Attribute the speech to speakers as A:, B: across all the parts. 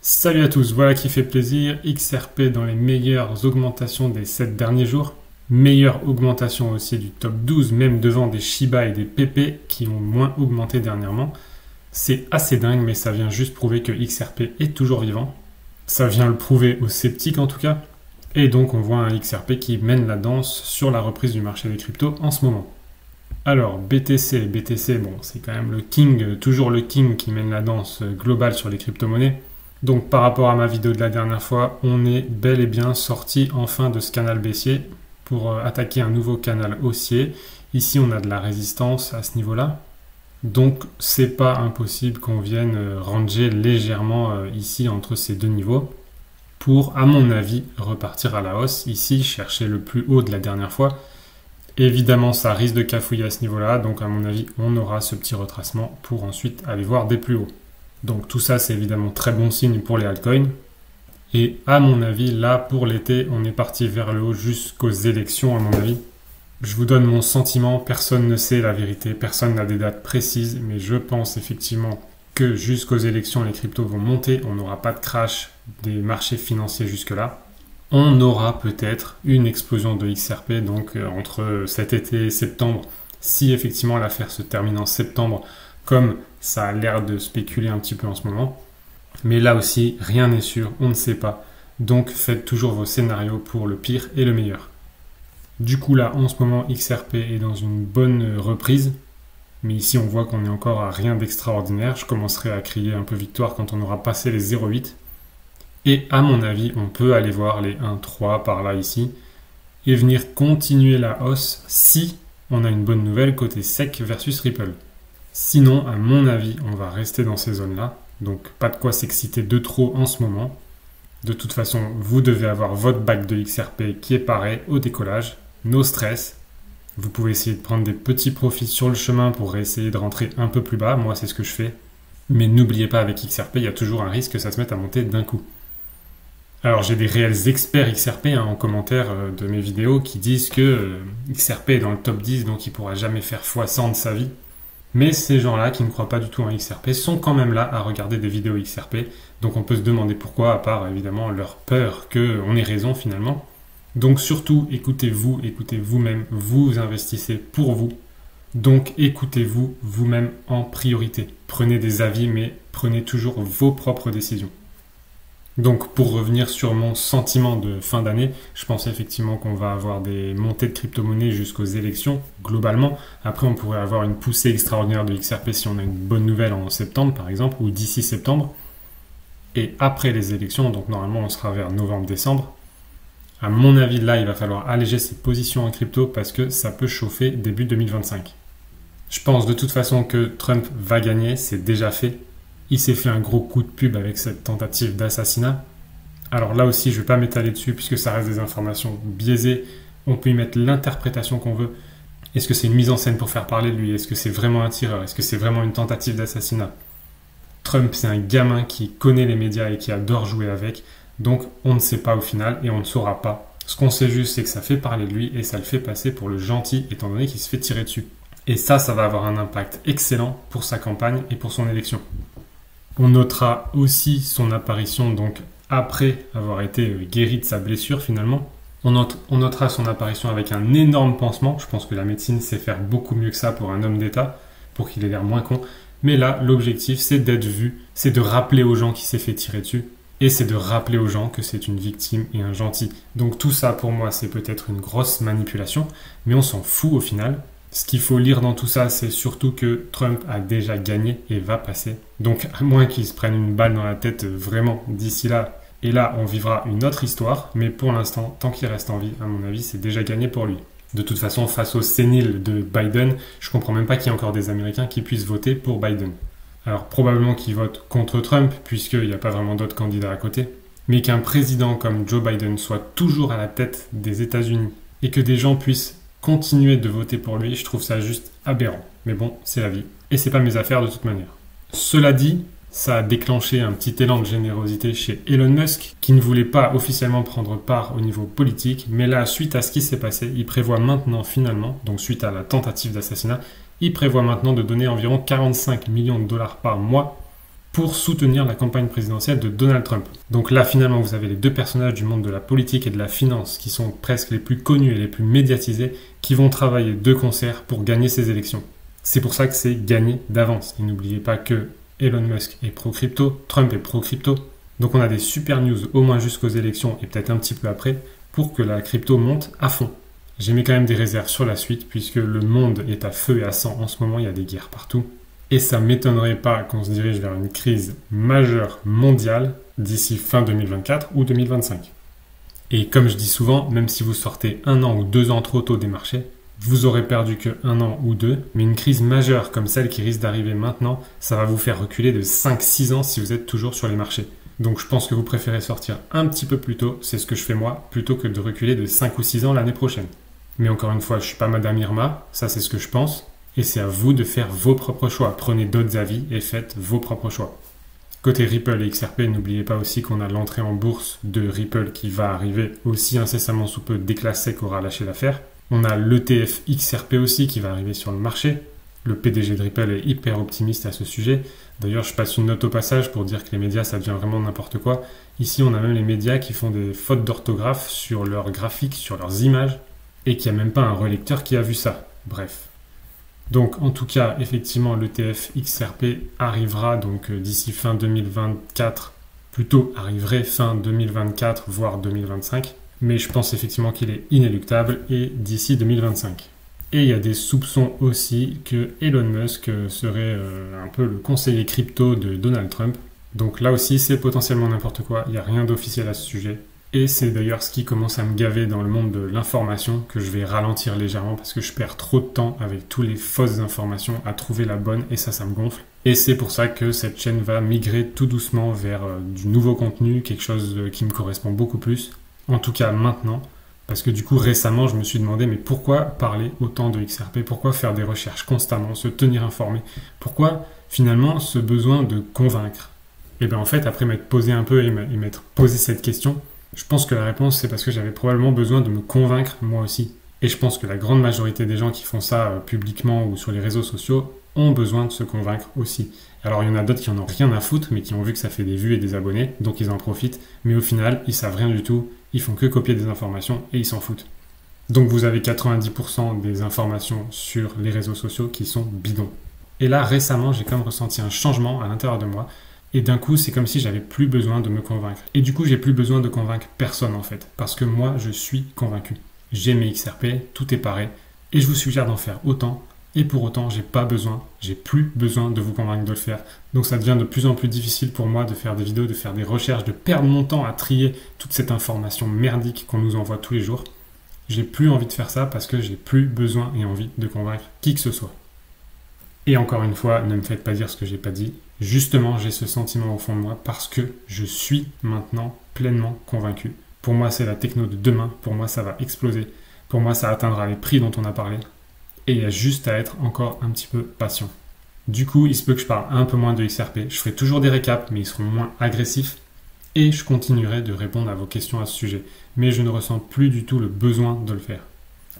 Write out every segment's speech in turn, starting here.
A: Salut à tous, voilà qui fait plaisir, XRP dans les meilleures augmentations des 7 derniers jours, meilleure augmentation aussi du top 12, même devant des Shiba et des PP qui ont moins augmenté dernièrement. C'est assez dingue, mais ça vient juste prouver que XRP est toujours vivant. Ça vient le prouver aux sceptiques en tout cas. Et donc on voit un XRP qui mène la danse sur la reprise du marché des cryptos en ce moment. Alors BTC, bon c'est quand même le king, toujours le king qui mène la danse globale sur les crypto-monnaies. Donc par rapport à ma vidéo de la dernière fois, on est bel et bien sorti enfin de ce canal baissier pour attaquer un nouveau canal haussier. Ici on a de la résistance à ce niveau-là. Donc c'est pas impossible qu'on vienne ranger légèrement ici entre ces deux niveaux pour, à mon avis, repartir à la hausse. Ici, chercher le plus haut de la dernière fois. Évidemment, ça risque de cafouiller à ce niveau-là. Donc à mon avis, on aura ce petit retracement pour ensuite aller voir des plus hauts. Donc tout ça, c'est évidemment très bon signe pour les altcoins. Et à mon avis, là, pour l'été, on est parti vers le haut jusqu'aux élections, à mon avis. Je vous donne mon sentiment, personne ne sait la vérité, personne n'a des dates précises, mais je pense effectivement que jusqu'aux élections, les cryptos vont monter, on n'aura pas de crash des marchés financiers jusque-là. On aura peut-être une explosion de XRP, donc entre cet été et septembre, si effectivement l'affaire se termine en septembre, comme ça a l'air de spéculer un petit peu en ce moment. Mais là aussi, rien n'est sûr, on ne sait pas. Donc faites toujours vos scénarios pour le pire et le meilleur. Du coup là, en ce moment, XRP est dans une bonne reprise. Mais ici, on voit qu'on est encore à rien d'extraordinaire. Je commencerai à crier un peu victoire quand on aura passé les 0,8. Et à mon avis, on peut aller voir les 1,3 par là ici. Et venir continuer la hausse si on a une bonne nouvelle côté SEC versus Ripple. Sinon, à mon avis, on va rester dans ces zones-là. Donc, pas de quoi s'exciter de trop en ce moment. De toute façon, vous devez avoir votre bac de XRP qui est pareil au décollage. No stress. Vous pouvez essayer de prendre des petits profits sur le chemin pour essayer de rentrer un peu plus bas. Moi, c'est ce que je fais. Mais n'oubliez pas, avec XRP, il y a toujours un risque que ça se mette à monter d'un coup. Alors, j'ai des réels experts XRP en commentaire de mes vidéos qui disent que XRP est dans le top 10, donc il ne pourra jamais faire x100 de sa vie. Mais ces gens-là qui ne croient pas du tout en XRP sont quand même là à regarder des vidéos XRP. Donc on peut se demander pourquoi, à part évidemment leur peur qu'on ait raison finalement. Donc surtout, écoutez-vous, écoutez vous-même, vous investissez pour vous. Donc écoutez-vous vous-même en priorité. Prenez des avis, mais prenez toujours vos propres décisions. Donc pour revenir sur mon sentiment de fin d'année, je pense effectivement qu'on va avoir des montées de crypto-monnaies jusqu'aux élections, globalement. Après, on pourrait avoir une poussée extraordinaire de XRP si on a une bonne nouvelle en septembre, par exemple, ou d'ici septembre. Et après les élections, donc normalement on sera vers novembre-décembre, à mon avis, là, il va falloir alléger ses positions en crypto parce que ça peut chauffer début 2025. Je pense de toute façon que Trump va gagner, c'est déjà fait. Il s'est fait un gros coup de pub avec cette tentative d'assassinat. Alors là aussi, je ne vais pas m'étaler dessus puisque ça reste des informations biaisées. On peut y mettre l'interprétation qu'on veut. Est-ce que c'est une mise en scène pour faire parler de lui? Est-ce que c'est vraiment un tireur? Est-ce que c'est vraiment une tentative d'assassinat? Trump, c'est un gamin qui connaît les médias et qui adore jouer avec. Donc, on ne sait pas au final et on ne saura pas. Ce qu'on sait juste, c'est que ça fait parler de lui et ça le fait passer pour le gentil étant donné qu'il se fait tirer dessus. Et ça va avoir un impact excellent pour sa campagne et pour son élection. On notera aussi son apparition donc après avoir été guéri de sa blessure finalement. On notera son apparition avec un énorme pansement. Je pense que la médecine sait faire beaucoup mieux que ça pour un homme d'État, pour qu'il ait l'air moins con. Mais là, l'objectif, c'est d'être vu, c'est de rappeler aux gens qu'il s'est fait tirer dessus. Et c'est de rappeler aux gens que c'est une victime et un gentil. Donc tout ça, pour moi, c'est peut-être une grosse manipulation, mais on s'en fout au final. Ce qu'il faut lire dans tout ça, c'est surtout que Trump a déjà gagné et va passer. Donc, à moins qu'il se prenne une balle dans la tête vraiment d'ici là, et là, on vivra une autre histoire. Mais pour l'instant, tant qu'il reste en vie, à mon avis, c'est déjà gagné pour lui. De toute façon, face au sénile de Biden, je comprends même pas qu'il y ait encore des Américains qui puissent voter pour Biden. Alors, probablement qu'ils votent contre Trump, puisqu'il n'y a pas vraiment d'autres candidats à côté. Mais qu'un président comme Joe Biden soit toujours à la tête des États-Unis et que des gens puissent continuer de voter pour lui, je trouve ça juste aberrant. Mais bon, c'est la vie. Et c'est pas mes affaires de toute manière. Cela dit, ça a déclenché un petit élan de générosité chez Elon Musk, qui ne voulait pas officiellement prendre part au niveau politique, mais là, suite à ce qui s'est passé, il prévoit maintenant finalement, donc suite à la tentative d'assassinat, il prévoit maintenant de donner environ 45 millions de dollars par mois pour soutenir la campagne présidentielle de Donald Trump. Donc là, finalement, vous avez les deux personnages du monde de la politique et de la finance qui sont presque les plus connus et les plus médiatisés qui vont travailler de concert pour gagner ces élections. C'est pour ça que c'est gagné d'avance. Et n'oubliez pas que Elon Musk est pro-crypto, Trump est pro-crypto. Donc on a des super news au moins jusqu'aux élections et peut-être un petit peu après pour que la crypto monte à fond. J'ai mis quand même des réserves sur la suite puisque le monde est à feu et à sang en ce moment, il y a des guerres partout. Et ça ne m'étonnerait pas qu'on se dirige vers une crise majeure mondiale d'ici fin 2024 ou 2025. Et comme je dis souvent, même si vous sortez 1 an ou 2 ans trop tôt des marchés, vous aurez perdu que 1 an ou 2, mais une crise majeure comme celle qui risque d'arriver maintenant, ça va vous faire reculer de 5-6 ans si vous êtes toujours sur les marchés. Donc je pense que vous préférez sortir un petit peu plus tôt, c'est ce que je fais moi, plutôt que de reculer de 5 ou 6 ans l'année prochaine. Mais encore une fois, je ne suis pas Madame Irma, ça c'est ce que je pense. Et c'est à vous de faire vos propres choix. Prenez d'autres avis et faites vos propres choix. Côté Ripple et XRP, n'oubliez pas aussi qu'on a l'entrée en bourse de Ripple qui va arriver aussi incessamment sous peu dès que la SEC aura lâché l'affaire. On a l'ETF XRP aussi qui va arriver sur le marché. Le PDG de Ripple est hyper optimiste à ce sujet. D'ailleurs, je passe une note au passage pour dire que les médias, ça devient vraiment n'importe quoi. Ici, on a même les médias qui font des fautes d'orthographe sur leurs graphiques, sur leurs images, et qu'il n'y a même pas un relecteur qui a vu ça. Bref. Donc en tout cas, effectivement, l'ETF XRP arrivera donc d'ici fin 2024, plutôt arriverait fin 2024, voire 2025. Mais je pense effectivement qu'il est inéluctable et d'ici 2025. Et il y a des soupçons aussi que Elon Musk serait un peu le conseiller crypto de Donald Trump. Donc là aussi, c'est potentiellement n'importe quoi, il n'y a rien d'officiel à ce sujet. Et c'est d'ailleurs ce qui commence à me gaver dans le monde de l'information, que je vais ralentir légèrement parce que je perds trop de temps avec toutes les fausses informations à trouver la bonne et ça me gonfle. Et c'est pour ça que cette chaîne va migrer tout doucement vers du nouveau contenu, quelque chose qui me correspond beaucoup plus. En tout cas maintenant, parce que du coup récemment je me suis demandé mais pourquoi parler autant de XRP, pourquoi faire des recherches constamment, se tenir informé, pourquoi finalement ce besoin de convaincre. Et bien en fait après m'être posé un peu et m'être posé cette question, je pense que la réponse, c'est parce que j'avais probablement besoin de me convaincre moi aussi. Et je pense que la grande majorité des gens qui font ça publiquement ou sur les réseaux sociaux ont besoin de se convaincre aussi. Alors il y en a d'autres qui en ont rien à foutre, mais qui ont vu que ça fait des vues et des abonnés, donc ils en profitent. Mais au final, ils savent rien du tout, ils font que copier des informations et ils s'en foutent. Donc vous avez 90% des informations sur les réseaux sociaux qui sont bidons. Et là, récemment, j'ai comme ressenti un changement à l'intérieur de moi. Et d'un coup, c'est comme si j'avais plus besoin de me convaincre. Et du coup, j'ai plus besoin de convaincre personne en fait. Parce que moi, je suis convaincu. J'ai mes XRP, tout est paré. Et je vous suggère d'en faire autant. Et pour autant, j'ai plus besoin de vous convaincre de le faire. Donc ça devient de plus en plus difficile pour moi de faire des vidéos, de faire des recherches, de perdre mon temps à trier toute cette information merdique qu'on nous envoie tous les jours. J'ai plus envie de faire ça parce que j'ai plus besoin et envie de convaincre qui que ce soit. Et encore une fois, ne me faites pas dire ce que j'ai pas dit. Justement, j'ai ce sentiment au fond de moi parce que je suis maintenant pleinement convaincu. Pour moi, c'est la techno de demain. Pour moi, ça va exploser. Pour moi, ça atteindra les prix dont on a parlé. Et il y a juste à être encore un petit peu patient. Du coup, il se peut que je parle un peu moins de XRP. Je ferai toujours des récaps, mais ils seront moins agressifs. Et je continuerai de répondre à vos questions à ce sujet. Mais je ne ressens plus du tout le besoin de le faire.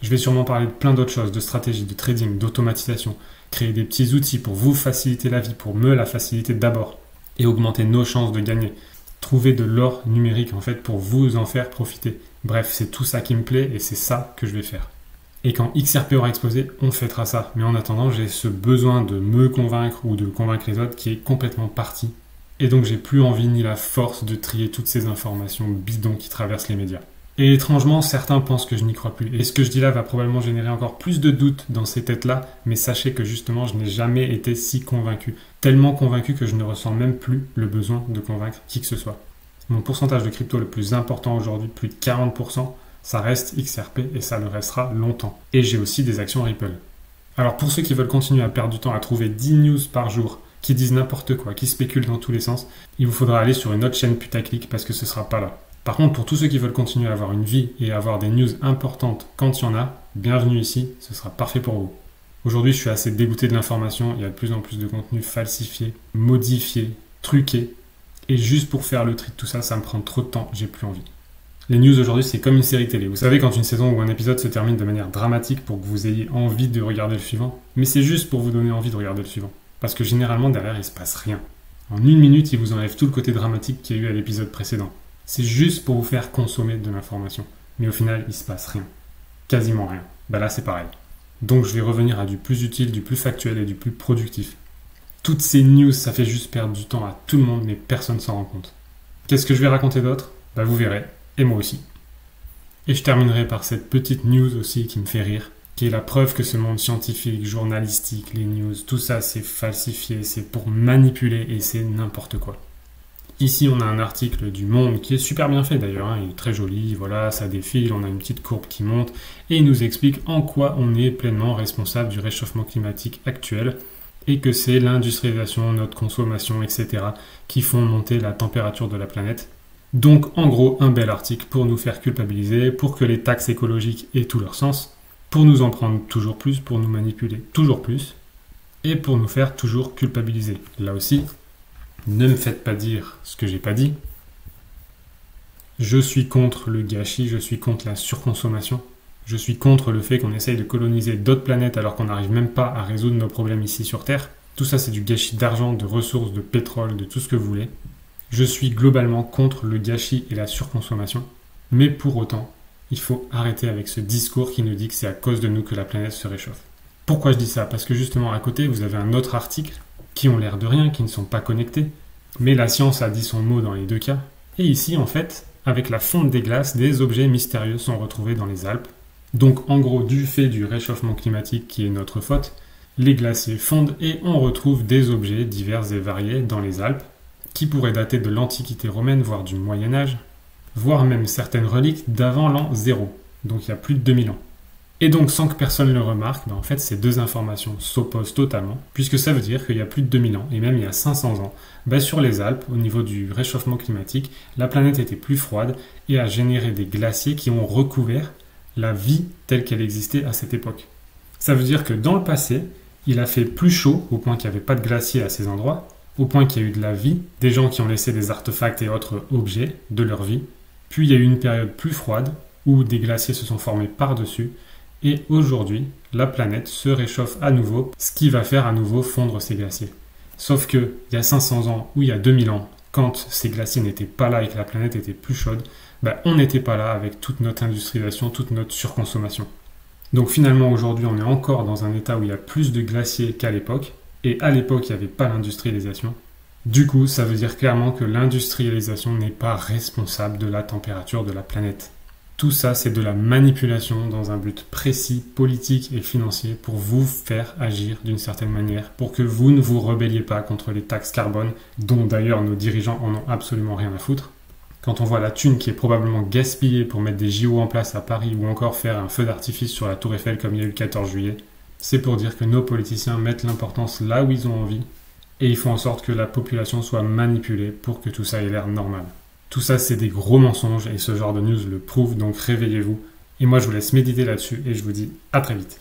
A: Je vais sûrement parler de plein d'autres choses, de stratégie, de trading, d'automatisation. Créer des petits outils pour vous faciliter la vie, pour me la faciliter d'abord. Et augmenter nos chances de gagner. Trouver de l'or numérique en fait pour vous en faire profiter. Bref, c'est tout ça qui me plaît et c'est ça que je vais faire. Et quand XRP aura explosé, on fêtera ça. Mais en attendant, j'ai ce besoin de me convaincre ou de convaincre les autres qui est complètement parti. Et donc, j'ai plus envie ni la force de trier toutes ces informations bidons qui traversent les médias. Et étrangement, certains pensent que je n'y crois plus. Et ce que je dis là va probablement générer encore plus de doutes dans ces têtes-là. Mais sachez que justement, je n'ai jamais été si convaincu. Tellement convaincu que je ne ressens même plus le besoin de convaincre qui que ce soit. Mon pourcentage de crypto le plus important aujourd'hui, plus de 40%, ça reste XRP et ça le restera longtemps. Et j'ai aussi des actions Ripple. Alors pour ceux qui veulent continuer à perdre du temps à trouver 10 news par jour, qui disent n'importe quoi, qui spéculent dans tous les sens, il vous faudra aller sur une autre chaîne putaclic parce que ce sera pas là. Par contre, pour tous ceux qui veulent continuer à avoir une vie et avoir des news importantes quand il y en a, bienvenue ici, ce sera parfait pour vous. Aujourd'hui, je suis assez dégoûté de l'information, il y a de plus en plus de contenu falsifié, modifié, truqué. Et juste pour faire le tri de tout ça, ça me prend trop de temps, j'ai plus envie. Les news aujourd'hui, c'est comme une série télé. Vous savez, quand une saison ou un épisode se termine de manière dramatique pour que vous ayez envie de regarder le suivant, mais c'est juste pour vous donner envie de regarder le suivant. Parce que généralement, derrière, il se passe rien. En 1 minute, ils vous enlèvent tout le côté dramatique qu'il y a eu à l'épisode précédent. C'est juste pour vous faire consommer de l'information. Mais au final, il se passe rien. Quasiment rien. Bah là, c'est pareil. Donc je vais revenir à du plus utile, du plus factuel et du plus productif. Toutes ces news, ça fait juste perdre du temps à tout le monde, mais personne s'en rend compte. Qu'est-ce que je vais raconter d'autre? Bah vous verrez, et moi aussi. Et je terminerai par cette petite news aussi qui me fait rire, qui est la preuve que ce monde scientifique, journalistique, les news, tout ça c'est falsifié, c'est pour manipuler et c'est n'importe quoi. Ici on a un article du Monde qui est super bien fait d'ailleurs, hein, il est très joli, voilà, ça défile, on a une petite courbe qui monte et il nous explique en quoi on est pleinement responsable du réchauffement climatique actuel et que c'est l'industrialisation, notre consommation, etc. qui font monter la température de la planète. Donc en gros un bel article pour nous faire culpabiliser, pour que les taxes écologiques aient tout leur sens, pour nous en prendre toujours plus, pour nous manipuler toujours plus et pour nous faire toujours culpabiliser. Là aussi, ne me faites pas dire ce que j'ai pas dit. Je suis contre le gâchis, je suis contre la surconsommation. Je suis contre le fait qu'on essaye de coloniser d'autres planètes alors qu'on n'arrive même pas à résoudre nos problèmes ici sur Terre. Tout ça, c'est du gâchis d'argent, de ressources, de pétrole, de tout ce que vous voulez. Je suis globalement contre le gâchis et la surconsommation. Mais pour autant, il faut arrêter avec ce discours qui nous dit que c'est à cause de nous que la planète se réchauffe. Pourquoi je dis ça? Parce que justement, à côté, vous avez un autre article qui ont l'air de rien, qui ne sont pas connectés. Mais la science a dit son mot dans les deux cas. Et ici, en fait, avec la fonte des glaces, des objets mystérieux sont retrouvés dans les Alpes. Donc, en gros, du fait du réchauffement climatique qui est notre faute, les glaciers fondent et on retrouve des objets divers et variés dans les Alpes, qui pourraient dater de l'Antiquité romaine, voire du Moyen-Âge, voire même certaines reliques d'avant l'an 0, donc il y a plus de 2000 ans. Et donc, sans que personne ne le remarque, en fait, ces deux informations s'opposent totalement, puisque ça veut dire qu'il y a plus de 2000 ans, et même il y a 500 ans, sur les Alpes, au niveau du réchauffement climatique, la planète était plus froide et a généré des glaciers qui ont recouvert la vie telle qu'elle existait à cette époque. Ça veut dire que dans le passé, il a fait plus chaud, au point qu'il n'y avait pas de glaciers à ces endroits, au point qu'il y a eu de la vie, des gens qui ont laissé des artefacts et autres objets de leur vie, puis il y a eu une période plus froide, où des glaciers se sont formés par-dessus, et aujourd'hui, la planète se réchauffe à nouveau, ce qui va faire à nouveau fondre ces glaciers. Sauf que, il y a 500 ans ou il y a 2000 ans, quand ces glaciers n'étaient pas là et que la planète était plus chaude, on n'était pas là avec toute notre industrialisation, toute notre surconsommation. Donc finalement, aujourd'hui, on est encore dans un état où il y a plus de glaciers qu'à l'époque, et à l'époque, il n'y avait pas l'industrialisation. Du coup, ça veut dire clairement que l'industrialisation n'est pas responsable de la température de la planète. Tout ça, c'est de la manipulation dans un but précis, politique et financier pour vous faire agir d'une certaine manière, pour que vous ne vous rebelliez pas contre les taxes carbone, dont d'ailleurs nos dirigeants en ont absolument rien à foutre. Quand on voit la thune qui est probablement gaspillée pour mettre des JO en place à Paris ou encore faire un feu d'artifice sur la Tour Eiffel comme il y a eu le 14 juillet, c'est pour dire que nos politiciens mettent l'importance là où ils ont envie et ils font en sorte que la population soit manipulée pour que tout ça ait l'air normal. Tout ça, c'est des gros mensonges et ce genre de news le prouve, donc réveillez-vous. Et moi, je vous laisse méditer là-dessus et je vous dis à très vite.